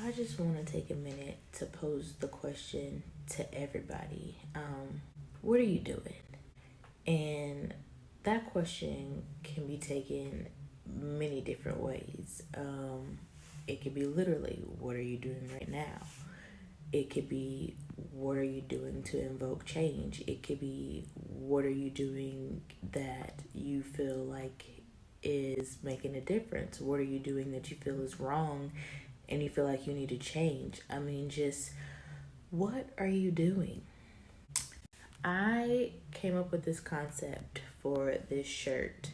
I just want to take a minute to pose the question to everybody. What are you doing? And that question can be taken many different ways. It could be literally, what are you doing right now? It could be, what are you doing to invoke change? It could be, what are you doing that you feel like is making a difference? What are you doing that you feel is wrong and you feel like you need to change? I mean, just what are you doing? I came up with this concept for this shirt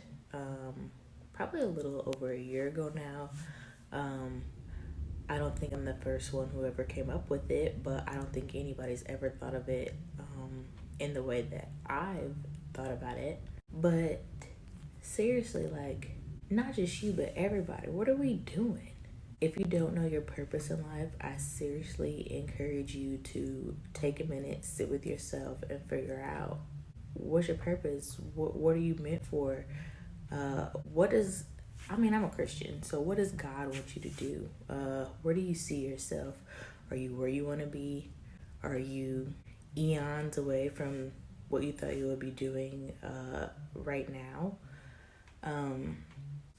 probably a little over a year ago now. Um, I don't think I'm the first one who ever came up with it, but I don't think anybody's ever thought of it in the way that I've thought about it. But seriously, like, not just you, but everybody, what are we doing? If you don't know your purpose in life, I seriously encourage you to take a minute, sit with yourself, and figure out what's your purpose. What are you meant for? What does I mean, I'm a Christian, so what does God want you to do? Where do you see yourself? Are you where you want to be? Are you eons away from what you thought you would be doing right now? Um,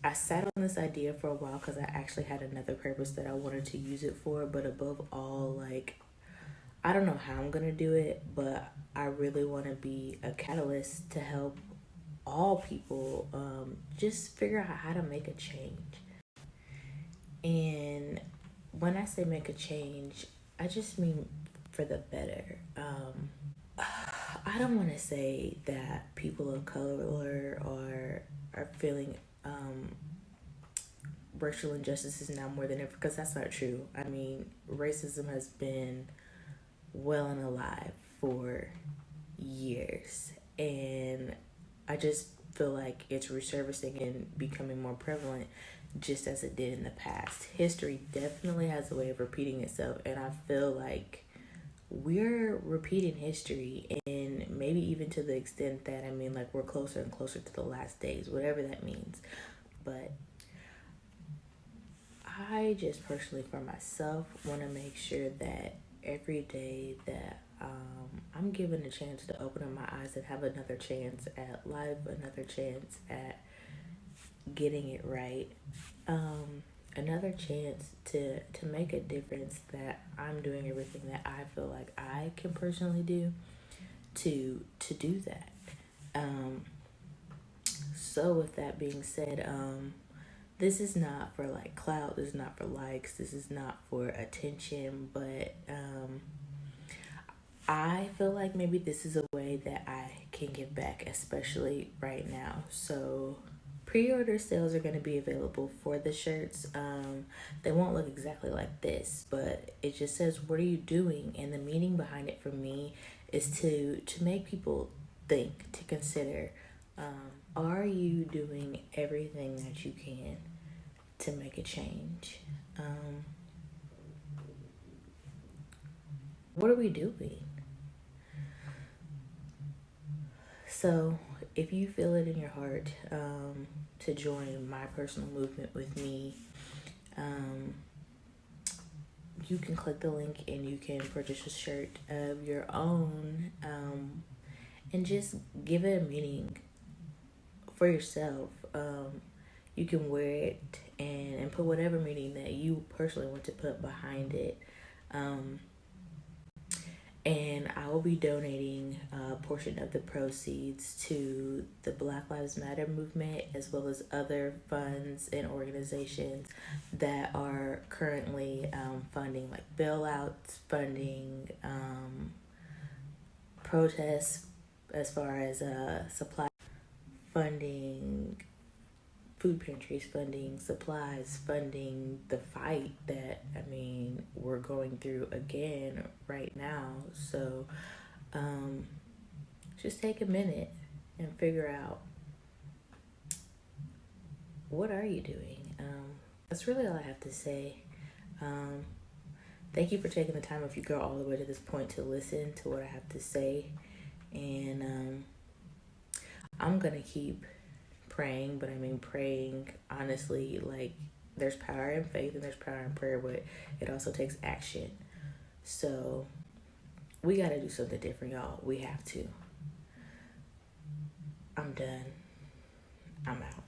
I sat on this idea for a while because I actually had another purpose that I wanted to use it for, but above all, like, I don't know how I'm gonna do it, but I really want to be a catalyst to help all people just figure out how to make a change. And when I say make a change, I just mean for the better. I don't want to say that people of color are feeling racial injustices now more than ever, because that's not true. I mean, racism has been well and alive for years, and I just feel like it's resurfacing and becoming more prevalent just as it did in the past. History definitely has a way of repeating itself, and I feel like we're repeating history, and maybe even to the extent that, I mean, like, we're closer and closer to the last days, whatever that means. But I just personally, for myself, want to make sure that every day that I'm given a chance to open up my eyes and have another chance at life, another chance at getting it right, another chance to make a difference, that I'm doing everything that I feel like I can personally do to do that. Um, so with that being said, this is not for like clout, this is not for likes, this is not for attention, but I feel like maybe this is a way that I can give back, especially right now. So pre-order sales are going to be available for the shirts. They won't look exactly like this, but it just says, what are you doing? And the meaning behind it for me is to make people think, to consider, are you doing everything that you can to make a change? What are we doing? So, if you feel it in your heart to join my personal movement with me, um, you can click the link and you can purchase a shirt of your own, and just give it a meaning for yourself. You can wear it and put whatever meaning that you personally want to put behind it. Um, and I will be donating a portion of the proceeds to the Black Lives Matter movement, as well as other funds and organizations that are currently funding, like bailouts, funding protests, as far as supply funding, food pantries, funding supplies, funding the fight that, I mean, we're going through again right now. So just take a minute and figure out, what are you doing. That's really all I have to say. Thank you for taking the time, if you go all the way to this point, to listen to what I have to say. And I'm gonna keep praying, but I mean praying honestly, like there's power in faith and there's power in prayer, but it also takes action. So we got to do something different, y'all. We have to. I'm done. I'm out.